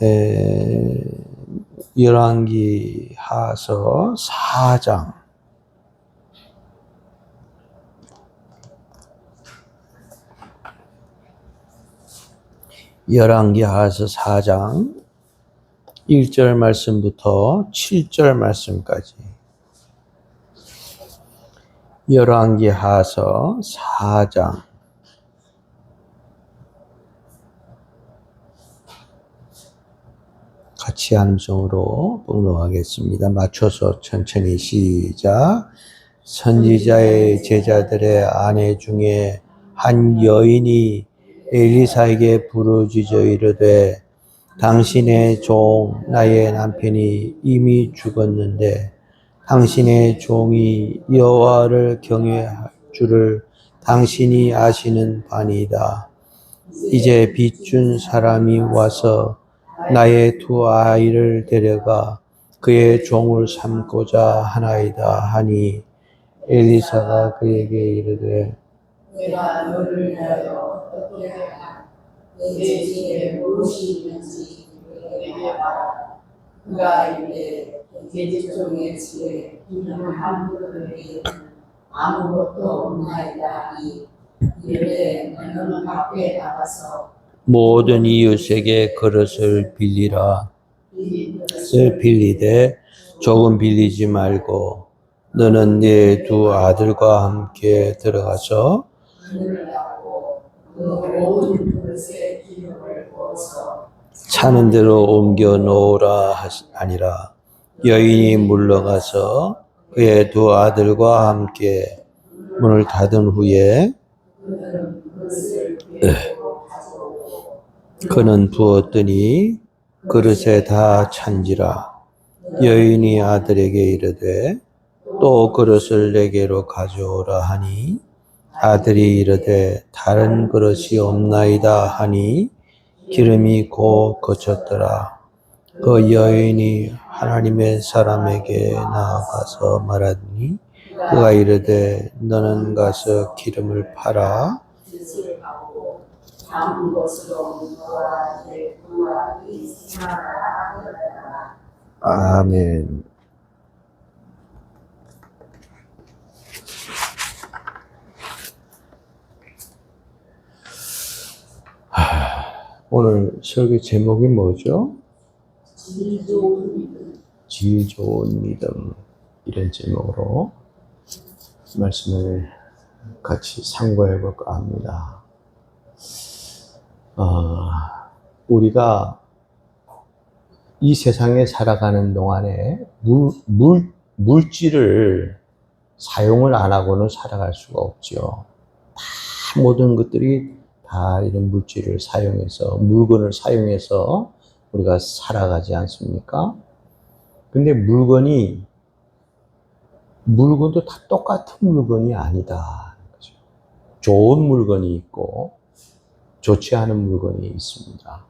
에, 열왕기 하서 4장. 열왕기 하서 4장 1절 말씀부터 7절 말씀까지. 열왕기 하서 4장 같이 함성으로 봉독하겠습니다. 맞춰서 천천히 시작. 선지자의 제자들의 아내 중에 한 여인이 엘리사에게 부르짖어 이르되 당신의 종 나의 남편이 이미 죽었는데 당신의 종이 여호와를 경외할 줄을 당신이 아시는 바니이다. 이제 빚준 사람이 와서 나의 두 아이를 데려가 그의 종을 삼고자 하나이다 하니 엘리사가 그에게 이르되 내가 너를 위하여 어떻게 하나 내 집에 무엇이 있는지 내게 말하라. 그가 이르되 내 집종의 집에 기름을 한 그릇에 아무것도 없나이다 하니 이르되 너는 밖에 나가서 모든 이웃에게 그릇을 빌리라. 빌리되 조금 빌리지 말고 너는 네 두 아들과 함께 들어가서 문을 닫고 그 모든 그릇에 기름을 부어서 차는 대로 옮겨 놓으라 하니라. 여인이 물러가서 그의 두 아들과 함께 문을 닫은 후에 그는 부었더니 그릇에 다 찬지라. 여인이 아들에게 이르되 또 그릇을 내게로 가져오라 하니 아들이 이르되 다른 그릇이 없나이다 하니 기름이 곧 그쳤더라. 그 여인이 하나님의 사람에게 나아가서 말하더니 그가 이르되 너는 가서 기름을 팔아 뜻을 갖고 남은 것으로 너와 내 두 아들이 생활하라. 아멘. 오늘 설교 제목이 뭐죠? 질 좋은 믿음. 질 좋은 믿음. 이런 제목으로 말씀을 같이 상고해 볼까 합니다. 우리가 이 세상에 살아가는 동안에 물질을 사용을 안 하고는 살아갈 수가 없죠. 다 모든 것들이 다 이런 물질을 사용해서, 물건을 사용해서 우리가 살아가지 않습니까? 근데 물건도 다 똑같은 물건이 아니다. 좋은 물건이 있고, 좋지 않은 물건이 있습니다.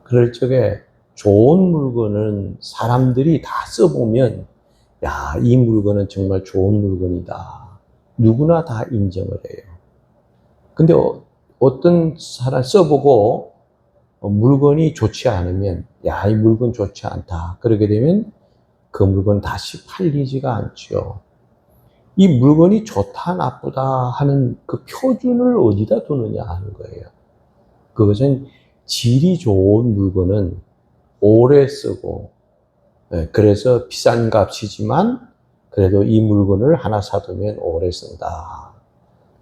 그럴 적에 좋은 물건은 사람들이 다 써보면, 야, 이 물건은 정말 좋은 물건이다. 누구나 다 인정을 해요. 근데 어떤 사람 써보고 물건이 좋지 않으면, 야, 이 물건 좋지 않다. 그러게 되면 그 물건 다시 팔리지가 않죠. 이 물건이 좋다, 나쁘다 하는 그 표준을 어디다 두느냐 하는 거예요. 그것은 질이 좋은 물건은 오래 쓰고, 그래서 비싼 값이지만 그래도 이 물건을 하나 사두면 오래 쓴다.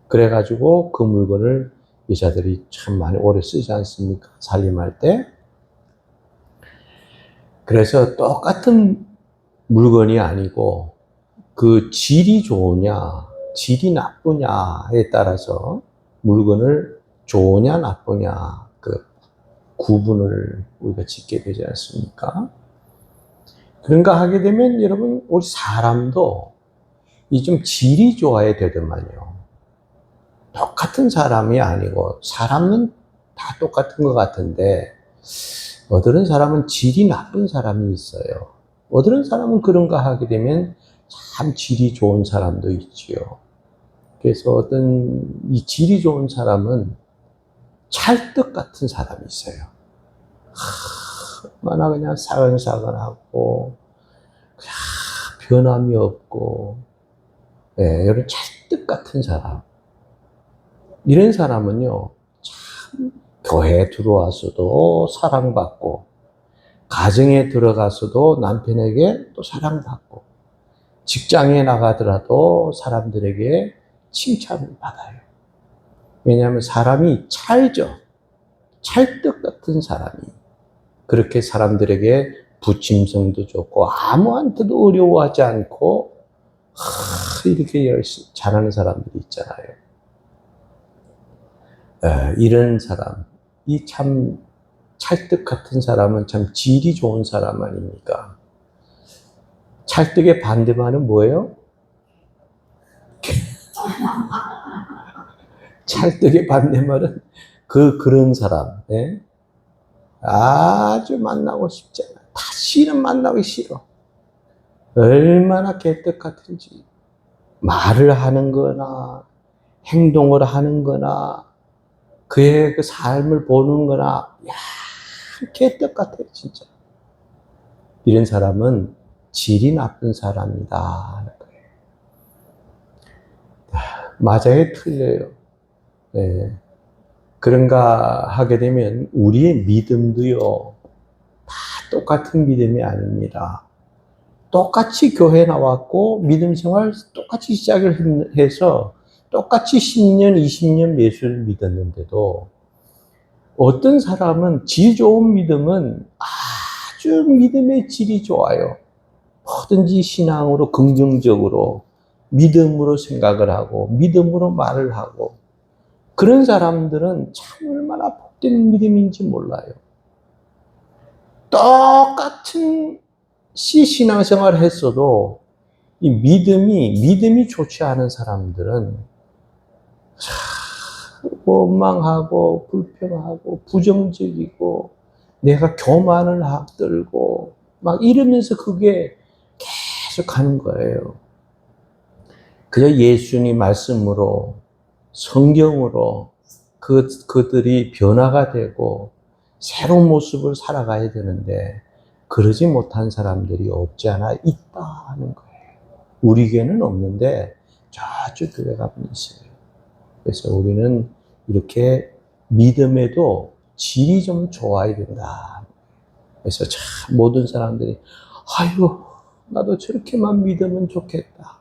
그래가지고 그 물건을 여자들이 참 많이 오래 쓰지 않습니까? 살림할 때. 그래서 똑같은 물건이 아니고 그 질이 좋으냐, 질이 나쁘냐에 따라서 물건을 좋으냐, 나쁘냐 그 구분을 우리가 짓게 되지 않습니까? 그런가 하게 되면 여러분, 우리 사람도 이 좀 질이 좋아야 되더만요. 똑같은 사람이 아니고, 사람은 다 똑같은 것 같은데 어떤 사람은 질이 나쁜 사람이 있어요. 어떤 사람은 그런가 하게 되면 참 질이 좋은 사람도 있지요. 그래서 이 질이 좋은 사람은 찰떡 같은 사람이 있어요. 얼마나 그냥 사근사근하고, 그냥 변함이 없고, 예, 이런 찰떡 같은 사람. 이런 사람은요, 참, 교회에 들어와서도 사랑받고, 가정에 들어가서도 남편에게 또 사랑받고, 직장에 나가더라도 사람들에게 칭찬을 받아요. 왜냐하면 사람이 찰죠. 찰떡 같은 사람이. 그렇게 사람들에게 부침성도 좋고, 아무한테도 어려워하지 않고, 이렇게 열심히 잘하는 사람들이 있잖아요. 이런 사람, 이 참 찰떡 같은 사람은 참 질이 좋은 사람 아닙니까? 찰떡의 반대말은 뭐예요? 찰떡의 반대말은 그런 사람, 예? 아주 만나고 싶지 않아. 다시는 만나기 싫어. 얼마나 개떡 같은지. 말을 하는 거나, 행동을 하는 거나, 그의 그 삶을 보는 거나, 야, 개떡 같아, 진짜. 이런 사람은 질이 나쁜 사람이다. 맞아요, 틀려요. 예. 그런가 하게 되면 우리의 믿음도요, 다 똑같은 믿음이 아닙니다. 똑같이 교회 나왔고 믿음 생활 똑같이 시작을 해서 똑같이 10년, 20년 예수를 믿었는데도 어떤 사람은 질 좋은 믿음은 아주 믿음의 질이 좋아요. 뭐든지 신앙으로 긍정적으로 믿음으로 생각을 하고 믿음으로 말을 하고 그런 사람들은 참 얼마나 복된 믿음인지 몰라요. 똑같은 신앙생활을 했어도 이 믿음이 좋지 않은 사람들은 원망하고 불평하고 부정적이고 내가 교만을 떨고 막 이러면서 그게 계속 가는 거예요. 그저 예수님 말씀으로 성경으로 그들이 변화가 되고 새로운 모습을 살아가야 되는데 그러지 못한 사람들이 없지 않아 있다는 거예요. 우리 교회는 없는데 저쪽 교회 가면 있어요. 그래서 우리는 이렇게 믿음에도 질이 좀 좋아야 된다. 그래서 참 모든 사람들이 아유 나도 저렇게만 믿으면 좋겠다.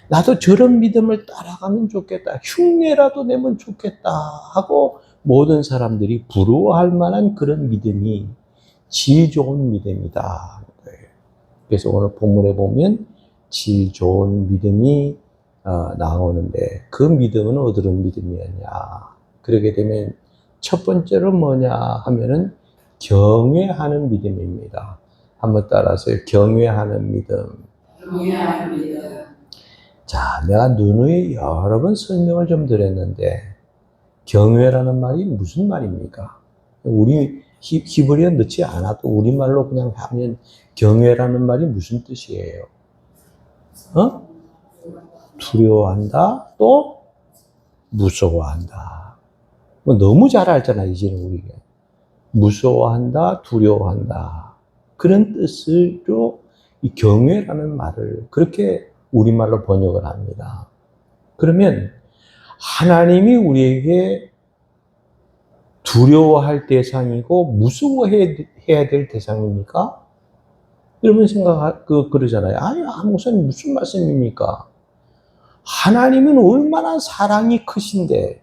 나도 저런 믿음을 따라가면 좋겠다. 흉내라도 내면 좋겠다. 하고 모든 사람들이 부러워할 만한 그런 믿음이 질 좋은 믿음이다. 그래서 오늘 본문에 보면 질 좋은 믿음이 나오는데 그 믿음은 어떤 믿음이었냐. 그러게 되면 첫 번째로 뭐냐 하면은 경외하는 믿음입니다. 한번 따라서요. 경외하는 믿음. 경외하는 믿음. 자, 내가 누누이 여러 번 설명을 좀 드렸는데 경외라는 말이 무슨 말입니까? 우리 히브리어 넣지 않아도 우리말로 그냥 하면 경외라는 말이 무슨 뜻이에요? 두려워한다, 또 무서워한다. 뭐 너무 잘 알잖아, 이제는 우리가. 무서워한다, 두려워한다. 그런 뜻으로 이 경외라는 말을 그렇게 우리말로 번역을 합니다. 그러면 하나님이 우리에게 두려워할 대상이고 무서워해야 될 대상입니까? 이러면 그러잖아요. 아니, 목사님 무슨 말씀입니까? 하나님은 얼마나 사랑이 크신데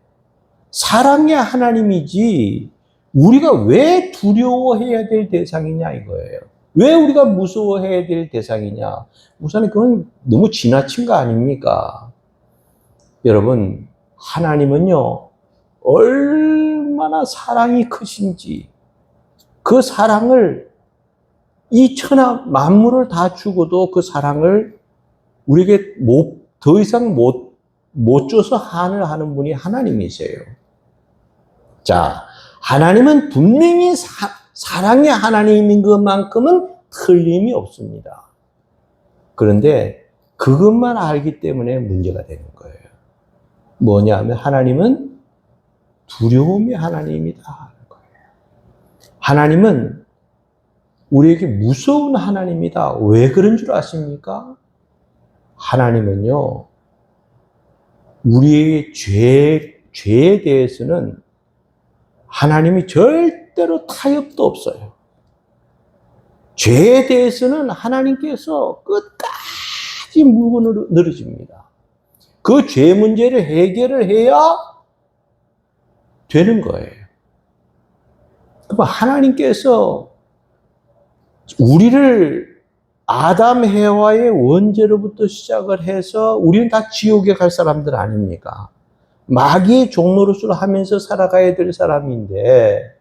사랑의 하나님이지 우리가 왜 두려워해야 될 대상이냐 이거예요. 왜 우리가 무서워해야 될 대상이냐? 목사님 그건 너무 지나친 거 아닙니까? 여러분 하나님은요 얼마나 사랑이 크신지 그 사랑을 이 천하 만물을 다 주고도 그 사랑을 우리에게 더 이상 못 줘서 한을 하는 분이 하나님이세요. 자, 하나님은 분명히 사랑의 하나님인 것만큼은 틀림이 없습니다. 그런데 그것만 알기 때문에 문제가 되는 거예요. 뭐냐 하면 하나님은 두려움의 하나님이다. 하나님은 우리에게 무서운 하나님이다. 왜 그런 줄 아십니까? 하나님은요, 우리의 죄에 대해서는 하나님이 절대로 타협도 없어요. 죄에 대해서는 하나님께서 끝까지 물고 늘어집니다. 그 죄 문제를 해결을 해야 되는 거예요. 그럼 하나님께서 우리를 아담 해와의 원죄로부터 시작을 해서 우리는 다 지옥에 갈 사람들 아닙니까? 마귀의 종로릇을 하면서 살아가야 될 사람인데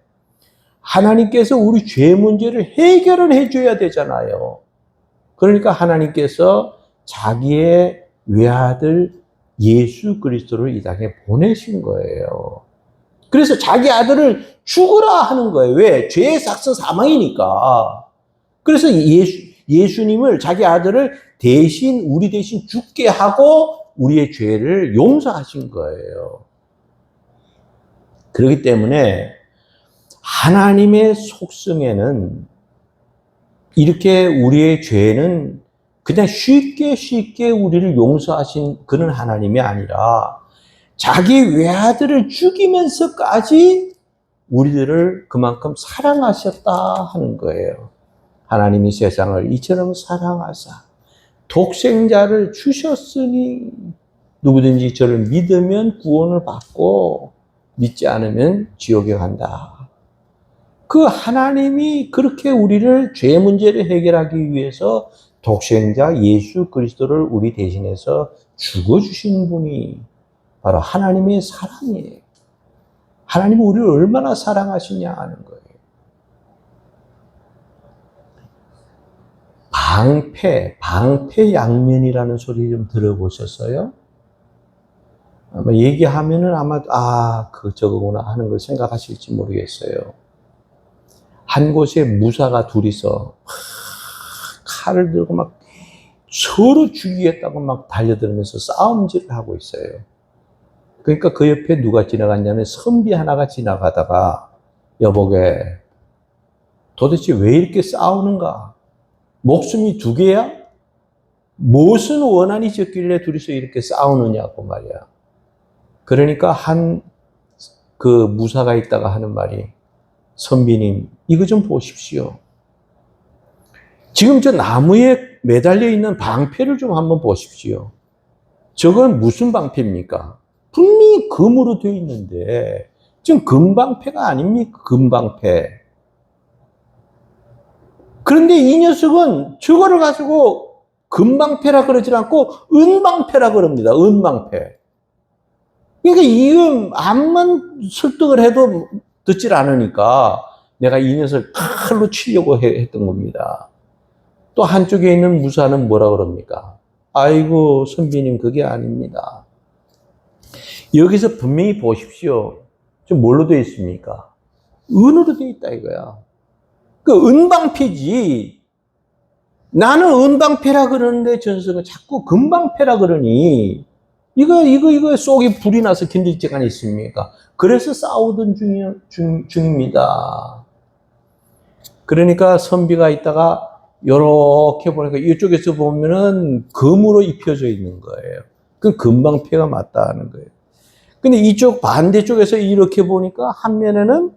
하나님께서 우리 죄 문제를 해결을 해줘야 되잖아요. 그러니까 하나님께서 자기의 외아들 예수 그리스도를 이 땅에 보내신 거예요. 그래서 자기 아들을 죽으라 하는 거예요. 왜? 죄의 삭은 사망이니까. 그래서 예수님을 자기 아들을 우리 대신 죽게 하고 우리의 죄를 용서하신 거예요. 그렇기 때문에 하나님의 속성에는 이렇게 우리의 죄는 그냥 쉽게 우리를 용서하신 그런 하나님이 아니라 자기 외아들을 죽이면서까지 우리들을 그만큼 사랑하셨다 하는 거예요. 하나님이 세상을 이처럼 사랑하사 독생자를 주셨으니 누구든지 저를 믿으면 구원을 받고 믿지 않으면 지옥에 간다. 그 하나님이 그렇게 우리를 죄 문제를 해결하기 위해서 독생자 예수 그리스도를 우리 대신해서 죽어주신 분이 바로 하나님의 사랑이에요. 하나님이 우리를 얼마나 사랑하시냐 하는 거예요. 방패양면이라는 소리 좀 들어보셨어요? 아마 얘기하면은 저거구나 하는 걸 생각하실지 모르겠어요. 한 곳에 무사가 둘이서 칼을 들고 막 서로 죽이겠다고 막 달려들면서 싸움질을 하고 있어요. 그러니까 그 옆에 누가 지나갔냐면 선비 하나가 지나가다가 여보게 도대체 왜 이렇게 싸우는가? 목숨이 두 개야? 무슨 원한이 있었길래 둘이서 이렇게 싸우느냐고 말이야. 그러니까 그 무사가 있다가 하는 말이 선비님 이거 좀 보십시오. 지금 저 나무에 매달려 있는 방패를 좀 한번 보십시오. 저건 무슨 방패입니까? 분명히 금으로 되어 있는데 지금 금방패가 아닙니까? 금방패. 그런데 이 녀석은 저거를 가지고 금방패라 그러지 않고 은방패라 그럽니다. 은방패. 그러니까 이건 암만 설득을 해도 듣질 않으니까 내가 이 녀석을 칼로 치려고 했던 겁니다. 또 한쪽에 있는 무사는 뭐라 그럽니까? 아이고 선비님 그게 아닙니다. 여기서 분명히 보십시오. 좀 뭘로 되어 있습니까? 은으로 되어 있다 이거야. 그 은방패지. 나는 은방패라 그러는데 전설은 자꾸 금방패라 그러니 이거 속에 불이 나서 견딜 지가 있습니까? 그래서 싸우던 중입니다. 그러니까 선비가 있다가 요렇게 보니까 이쪽에서 보면은 금으로 입혀져 있는 거예요. 그 금방패가 맞다 하는 거예요. 근데 이쪽 반대쪽에서 이렇게 보니까 한 면에는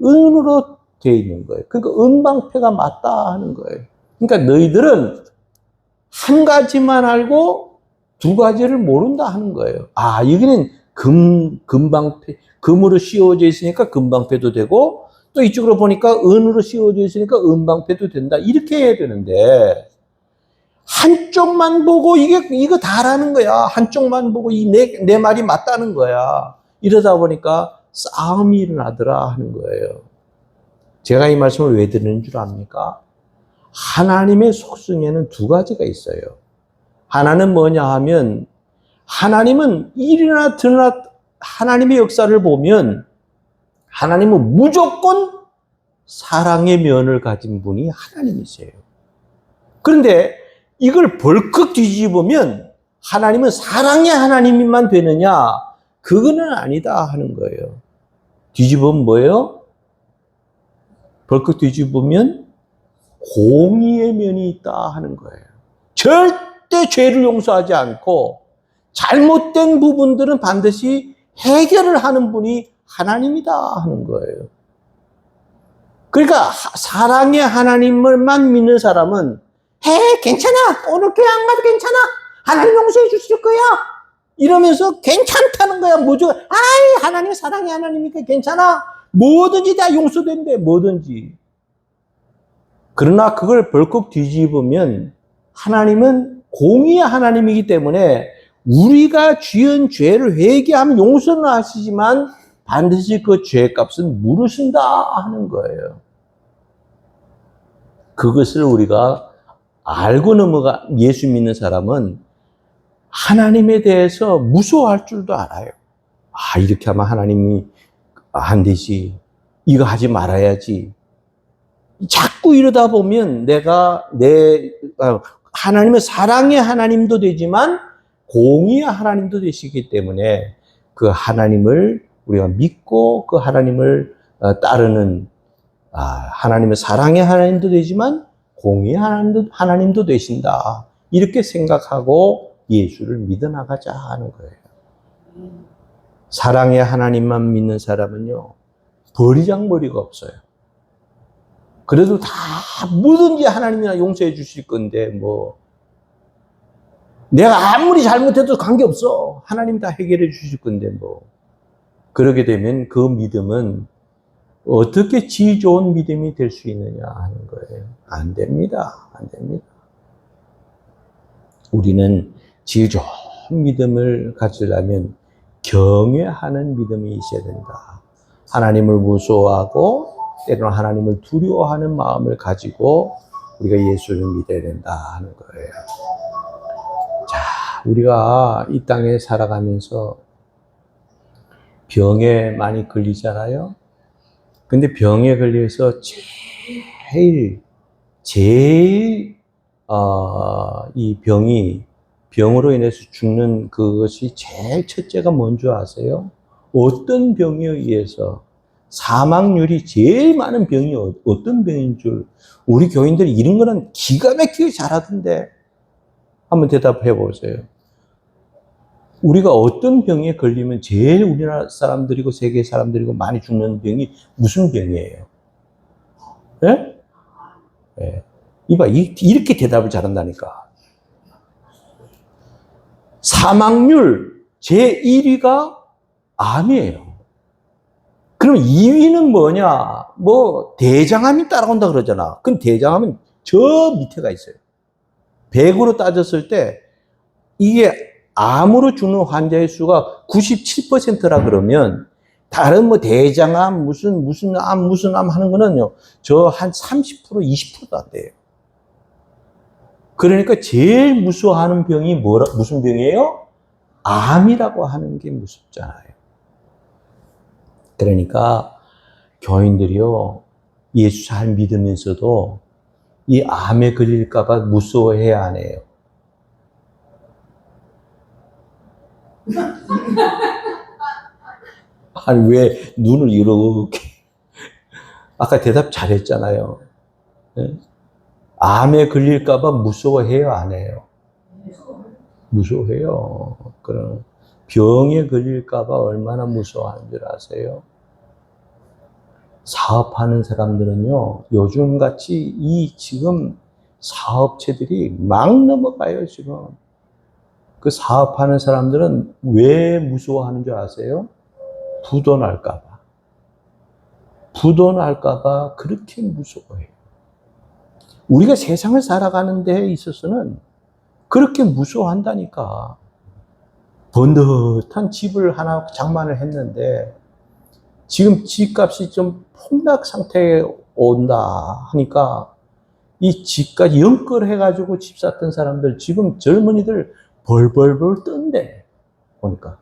은으로 되어 있는 거예요. 그러니까 은방패가 맞다 하는 거예요. 그러니까 너희들은 한 가지만 알고 두 가지를 모른다 하는 거예요. 여기는 금방패, 금으로 씌워져 있으니까 금방패도 되고 또 이쪽으로 보니까 은으로 씌워져 있으니까 은방패도 된다. 이렇게 해야 되는데 한쪽만 보고 이거 다라는 거야. 한쪽만 보고 내 말이 맞다는 거야. 이러다 보니까 싸움이 일어나더라 하는 거예요. 제가 이 말씀을 왜 드리는 줄 압니까? 하나님의 속성에는 두 가지가 있어요. 하나는 뭐냐 하면 하나님은 일이나 드러나 하나님의 역사를 보면 하나님은 무조건 사랑의 면을 가진 분이 하나님이세요. 그런데 이걸 벌컥 뒤집으면 하나님은 사랑의 하나님만 되느냐? 그거는 아니다 하는 거예요. 뒤집으면 뭐예요? 벌컥 뒤집으면 공의의 면이 있다 하는 거예요. 절대 죄를 용서하지 않고 잘못된 부분들은 반드시 해결을 하는 분이 하나님이다 하는 거예요. 그러니까 사랑의 하나님을만 믿는 사람은 괜찮아. 오늘 교회 안 가도 괜찮아. 하나님 용서해 주실 거야. 이러면서 괜찮다는 거야. 무조건 하나님 사랑의 하나님이니까 괜찮아. 뭐든지 다 용서된대. 뭐든지. 그러나 그걸 벌컥 뒤집으면 하나님은 공의의 하나님이기 때문에 우리가 지은 죄를 회개하면 용서는 하시지만 반드시 그 죄값은 물으신다 하는 거예요. 그것을 우리가 알고 넘어가 예수 믿는 사람은 하나님에 대해서 무서워할 줄도 알아요. 이렇게 하면 하나님이 안 되지. 이거 하지 말아야지. 자꾸 이러다 보면 하나님은 사랑의 하나님도 되지만 공의의 하나님도 되시기 때문에 그 하나님을 우리가 믿고 그 하나님을 따르는 하나님은 사랑의 하나님도 되지만 공의의 하나님도 되신다. 이렇게 생각하고 예수를 믿어 나가자 하는 거예요. 사랑의 하나님만 믿는 사람은요, 버리장머리가 없어요. 그래도 다 뭐든지 하나님이나 용서해 주실 건데 내가 아무리 잘못해도 관계없어. 하나님 다 해결해 주실 건데 그러게 되면 그 믿음은 어떻게 질 좋은 믿음이 될 수 있느냐 하는 거예요. 안 됩니다. 안 됩니다. 우리는 질 좋은 믿음을 가지려면 경외하는 믿음이 있어야 된다. 하나님을 무서워하고 때로는 하나님을 두려워하는 마음을 가지고 우리가 예수를 믿어야 된다 하는 거예요. 자, 우리가 이 땅에 살아가면서 병에 많이 걸리잖아요. 근데 병에 걸려서 이 병으로 인해서 죽는 그것이 제일 첫째가 뭔지 아세요? 어떤 병에 의해서 사망률이 제일 많은 병이 어떤 병인 줄 우리 교인들이 이런 거는 기가 막히게 잘하던데 한번 대답해 보세요. 우리가 어떤 병에 걸리면 제일 우리나라 사람들이고 세계 사람들이고 많이 죽는 병이 무슨 병이에요? 예? 예. 이봐, 이렇게 대답을 잘한다니까. 사망률 제1위가 암이에요. 그럼 2위는 뭐냐? 대장암이 따라온다 그러잖아. 그럼 대장암은 저 밑에가 있어요. 100으로 따졌을 때 이게 암으로 죽는 환자의 수가 97%라 그러면 다른 대장암, 무슨 암 하는 거는요, 저 한 30%, 20%도 안 돼요. 그러니까 제일 무서워하는 병이 무슨 병이에요? 암이라고 하는 게 무섭잖아요. 그러니까 교인들이요, 예수 잘 믿으면서도 이 암에 걸릴까봐 무서워해야 안 해요. 아니, 왜 눈을 이렇게. 아까 대답 잘했잖아요. 네? 암에 걸릴까봐 무서워해요, 안 해요? 무서워해요. 그럼 병에 걸릴까봐 얼마나 무서워하는 줄 아세요? 사업하는 사람들은요, 요즘같이 지금 사업체들이 막 넘어가요, 지금. 그 사업하는 사람들은 왜 무서워하는 줄 아세요? 부도 날까봐. 부도 날까봐 그렇게 무서워해요. 우리가 세상을 살아가는 데 있어서는 그렇게 무서워한다니까. 번듯한 집을 하나 장만을 했는데 지금 집값이 좀 폭락 상태에 온다 하니까 이 집까지 연끌해가지고 집 샀던 사람들 지금 젊은이들 벌벌벌 뜬대. 보니까.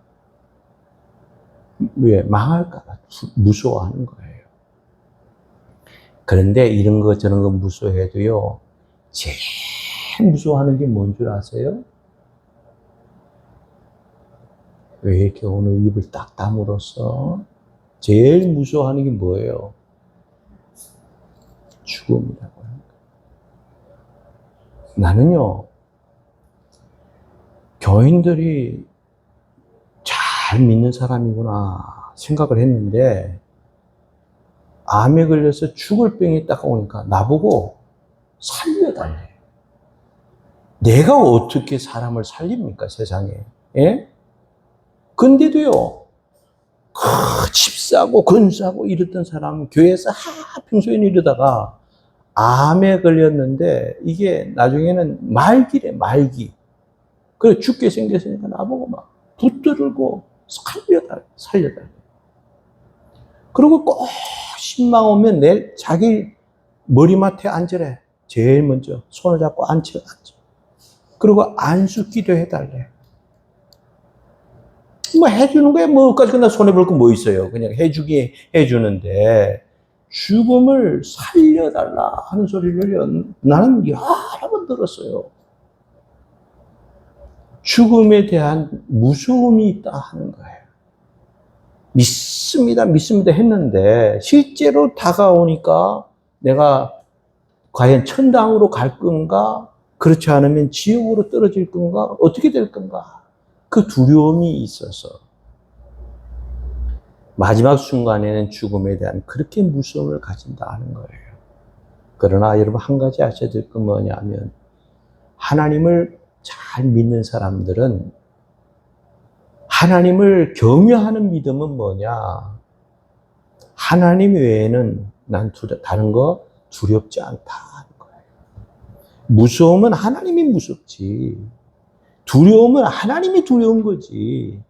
왜? 망할까봐 무서워하는 거예요. 그런데 이런 거 저런 거 무서워해도요, 제일 무서워하는 게 뭔 줄 아세요? 왜 이렇게 오늘 입을 딱 다물었어? 제일 무서워하는 게 뭐예요? 죽음이라고 하는 거예요. 나는요, 교인들이 잘 믿는 사람이구나 생각을 했는데, 암에 걸려서 죽을 병이 딱 오니까 나보고 살려달래. 내가 어떻게 사람을 살립니까, 세상에? 예? 근데도요, 집 사고 근 사고 이랬던 사람, 교회에서 평소에는 이러다가 암에 걸렸는데, 이게 나중에는 말기래, 말기. 그래, 죽게 생겼으니까 나보고 막 붙들고 살려달래. 그리고 꼭 신망 오면 자기 머리맡에 앉으래. 제일 먼저 손을 잡고 앉혀. 그리고 안수 기도해달래. 뭐 해주는 거야. 뭐까지 그냥 손해볼 거 뭐 있어요. 그냥 해주기 해주는데, 죽음을 살려달라 하는 소리를 나는 여러 번 들었어요. 죽음에 대한 무서움이 있다 하는 거예요. 믿습니다 했는데, 실제로 다가오니까 내가 과연 천당으로 갈 건가? 그렇지 않으면 지옥으로 떨어질 건가? 어떻게 될 건가? 그 두려움이 있어서 마지막 순간에는 죽음에 대한 그렇게 무서움을 가진다 하는 거예요. 그러나 여러분, 한 가지 아셔야 될 건 뭐냐면, 하나님을 잘 믿는 사람들은, 하나님을 경외하는 믿음은 뭐냐? 하나님 외에는 난 다른 거 두렵지 않다 하는 거예요. 무서움은 하나님이 무섭지, 두려움은 하나님이 두려운 거지,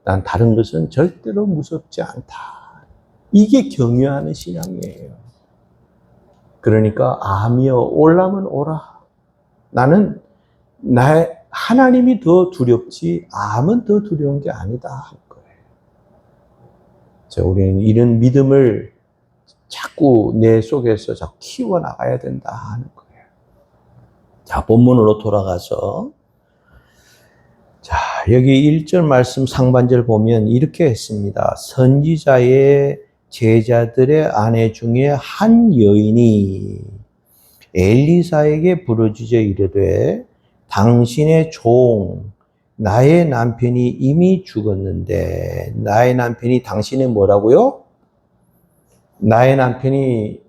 난 다른 것은 절대로 무섭지 않다. 이게 경외하는 신앙이에요. 그러니까 암이여 올라면 오라. 나는 하나님이 더 두렵지 암은 더 두려운 게 아니다 할 거예요. 자, 우리는 이런 믿음을 자꾸 내 속에서 자꾸 키워나가야 된다 하는 거예요. 자, 본문으로 돌아가서, 자, 여기 1절 말씀 상반절 보면 이렇게 했습니다. 선지자의 제자들의 아내 중에 한 여인이 엘리사에게 부르짖어 이르되, 당신의 종 나의 남편이 이미 죽었는데, 나의 남편이 당신의 뭐라고요? 나의 남편이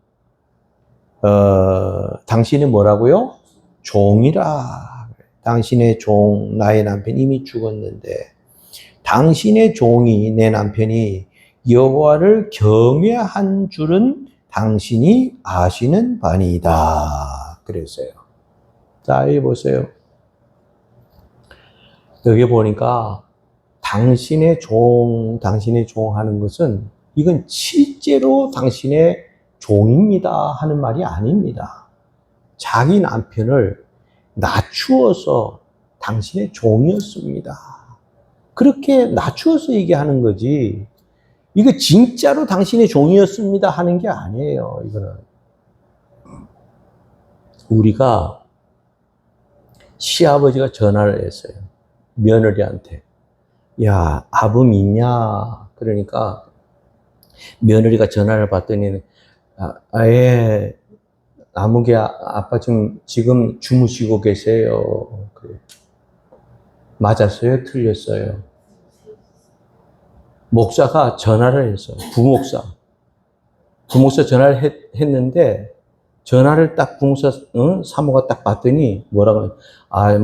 당신의 뭐라고요? 종이라. 당신의 종 나의 남편이 이미 죽었는데, 당신의 종이 내 남편이 여호와를 경외한 줄은 당신이 아시는 바니이다. 그랬어요. 자, 여기 보세요. 여기 보니까 당신의 종 하는 것은, 이건 실제로 당신의 종입니다 하는 말이 아닙니다. 자기 남편을 낮추어서 당신의 종이었습니다. 그렇게 낮추어서 얘기하는 거지, 이거 진짜로 당신의 종이었습니다 하는 게 아니에요. 이거는 우리가, 시아버지가 전화를 했어요. 며느리한테. 야, 아부 믿냐? 그러니까 며느리가 전화를 받더니, 예, 아무개 아빠 지금 주무시고 계세요. 그래. 맞았어요? 틀렸어요? 목사가 전화를 했어요. 부목사 전화를 했는데, 전화를 딱 부목사 사모가 딱 받더니 뭐라고,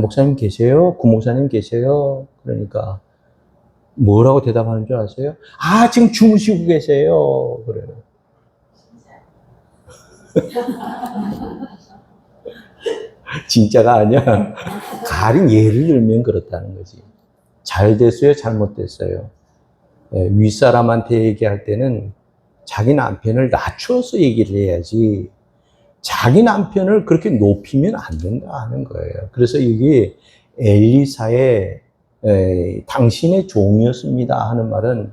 목사님 계세요? 구목사님 계세요? 그러니까 뭐라고 대답하는 줄 아세요? 지금 주무시고 계세요. 그래요. 진짜가 아니야. 가령 예를 들면 그렇다는 거지. 잘 됐어요? 잘못됐어요? 윗사람한테 얘기할 때는 자기 남편을 낮춰서 얘기를 해야지, 자기 남편을 그렇게 높이면 안 된다 하는 거예요. 그래서 이게 엘리사의 당신의 종이었습니다 하는 말은,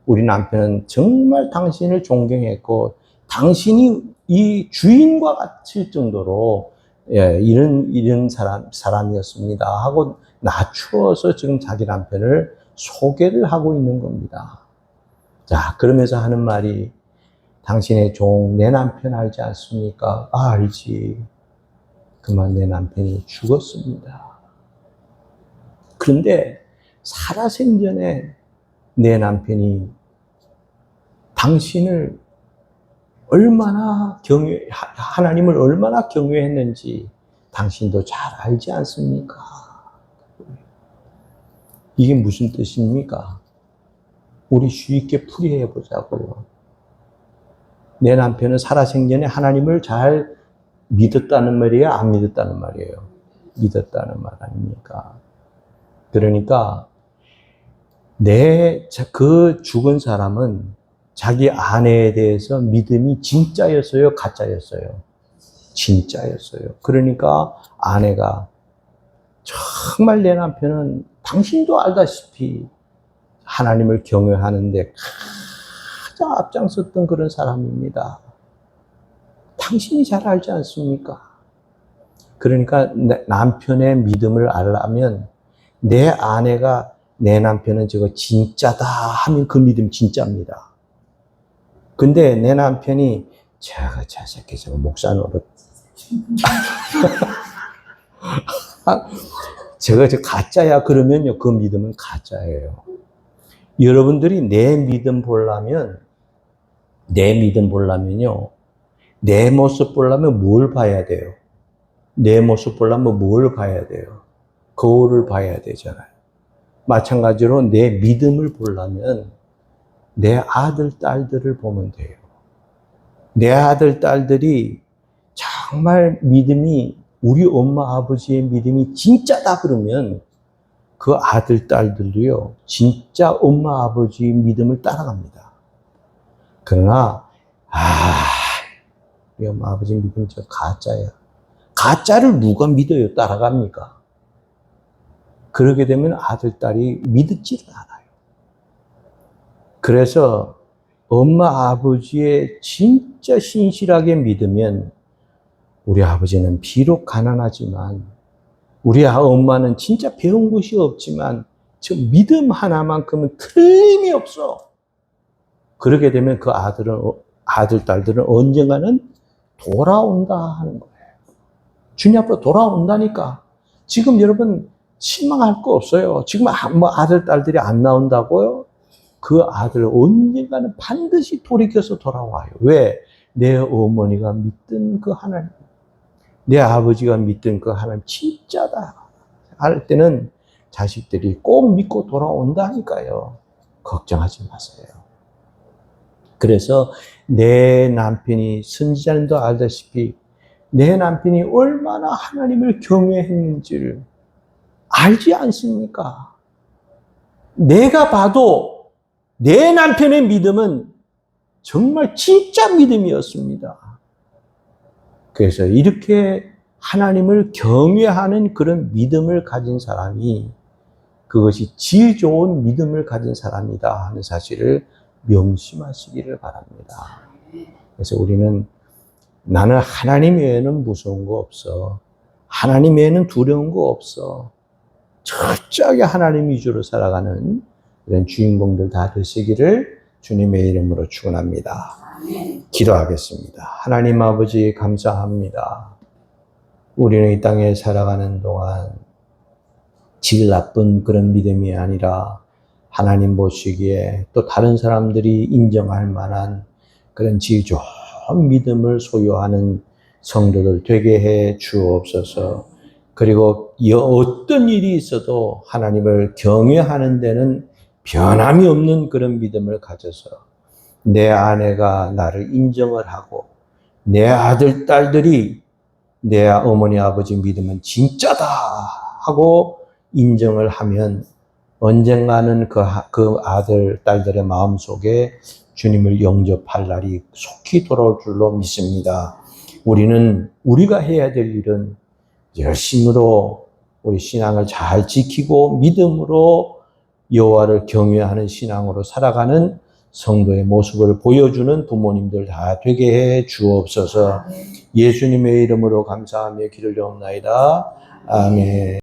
우리 남편은 정말 당신을 존경했고, 당신이 이 주인과 같을 정도로 이런 사람이었습니다 하고 낮추어서 지금 자기 남편을 소개를 하고 있는 겁니다. 자, 그러면서 하는 말이, 당신의 종, 내 남편 알지 않습니까? 아, 알지. 그만 내 남편이 죽었습니다. 그런데 살아생전에 내 남편이 당신을 얼마나 하나님을 얼마나 경외했는지 당신도 잘 알지 않습니까? 이게 무슨 뜻입니까? 우리 쉽게 풀이해 보자고요. 내 남편은 살아생전에 하나님을 잘 믿었다는 말이에요? 안 믿었다는 말이에요? 믿었다는 말 아닙니까? 그러니까 그 죽은 사람은 자기 아내에 대해서 믿음이 진짜였어요? 가짜였어요? 진짜였어요. 그러니까 아내가 정말 내 남편은 당신도 알다시피 하나님을 경외하는데 가장 앞장섰던 그런 사람입니다. 당신이 잘 알지 않습니까? 그러니까 남편의 믿음을 알려면 내 아내가 내 남편은 저거 진짜다 하면 그 믿음 진짜입니다. 근데 내 남편이 저 새끼 저거 목사 노릇 저거 저 가짜야 그러면요 그 믿음은 가짜예요. 여러분들이 내 믿음 보려면요 내 모습 보려면 뭘 봐야 돼요? 내 모습 보려면 뭘 봐야 돼요? 거울을 봐야 되잖아요. 마찬가지로 내 믿음을 보려면 내 아들, 딸들을 보면 돼요. 내 아들, 딸들이 정말 믿음이 우리 엄마, 아버지의 믿음이 진짜다 그러면 그 아들, 딸들도요, 진짜 엄마, 아버지의 믿음을 따라갑니다. 그러나, 우리 엄마, 아버지 믿음 저 가짜야. 가짜를 누가 믿어요? 따라갑니까? 그러게 되면 아들, 딸이 믿지를 않아요. 그래서 엄마, 아버지의 진짜 신실하게 믿으면 우리 아버지는 비록 가난하지만 우리 엄마는 진짜 배운 것이 없지만 저 믿음 하나만큼은 틀림이 없어. 그러게 되면 그 아들, 딸들은 언젠가는 돌아온다 하는 거예요. 주님 앞으로 돌아온다니까. 지금 여러분 실망할 거 없어요. 지금 뭐 아들, 딸들이 안 나온다고요? 그 아들 언젠가는 반드시 돌이켜서 돌아와요. 왜? 내 어머니가 믿던 그 하나님, 내 아버지가 믿던 그 하나님 진짜다 할 때는 자식들이 꼭 믿고 돌아온다니까요. 걱정하지 마세요. 그래서 내 남편이 선지자님도 알다시피 내 남편이 얼마나 하나님을 경외했는지를 알지 않습니까? 내가 봐도 내 남편의 믿음은 정말 진짜 믿음이었습니다. 그래서 이렇게 하나님을 경외하는 그런 믿음을 가진 사람이 그것이 질 좋은 믿음을 가진 사람이다 하는 사실을 명심하시기를 바랍니다. 그래서 우리는 나는 하나님 외에는 무서운 거 없어. 하나님 외에는 두려운 거 없어. 철저하게 하나님 위주로 살아가는 이런 주인공들 다 되시기를 주님의 이름으로 축원합니다. 기도하겠습니다. 하나님 아버지 감사합니다. 우리는 이 땅에 살아가는 동안 질 나쁜 그런 믿음이 아니라 하나님 보시기에 또 다른 사람들이 인정할 만한 그런 질 좋은 믿음을 소유하는 성도들 되게 해 주옵소서. 그리고 어떤 일이 있어도 하나님을 경외하는 데는 변함이 없는 그런 믿음을 가져서 내 아내가 나를 인정을 하고 내 아들, 딸들이 내 어머니, 아버지 믿음은 진짜다 하고 인정을 하면 언젠가는 그 아들, 딸들의 마음속에 주님을 영접할 날이 속히 돌아올 줄로 믿습니다. 우리가 해야 될 일은 열심으로 우리 신앙을 잘 지키고 믿음으로 여호와를 경외하는 신앙으로 살아가는 성도의 모습을 보여주는 부모님들 다 되게 해 주옵소서. 예수님의 이름으로 감사하며 기도를 드리옵나이다. 아멘.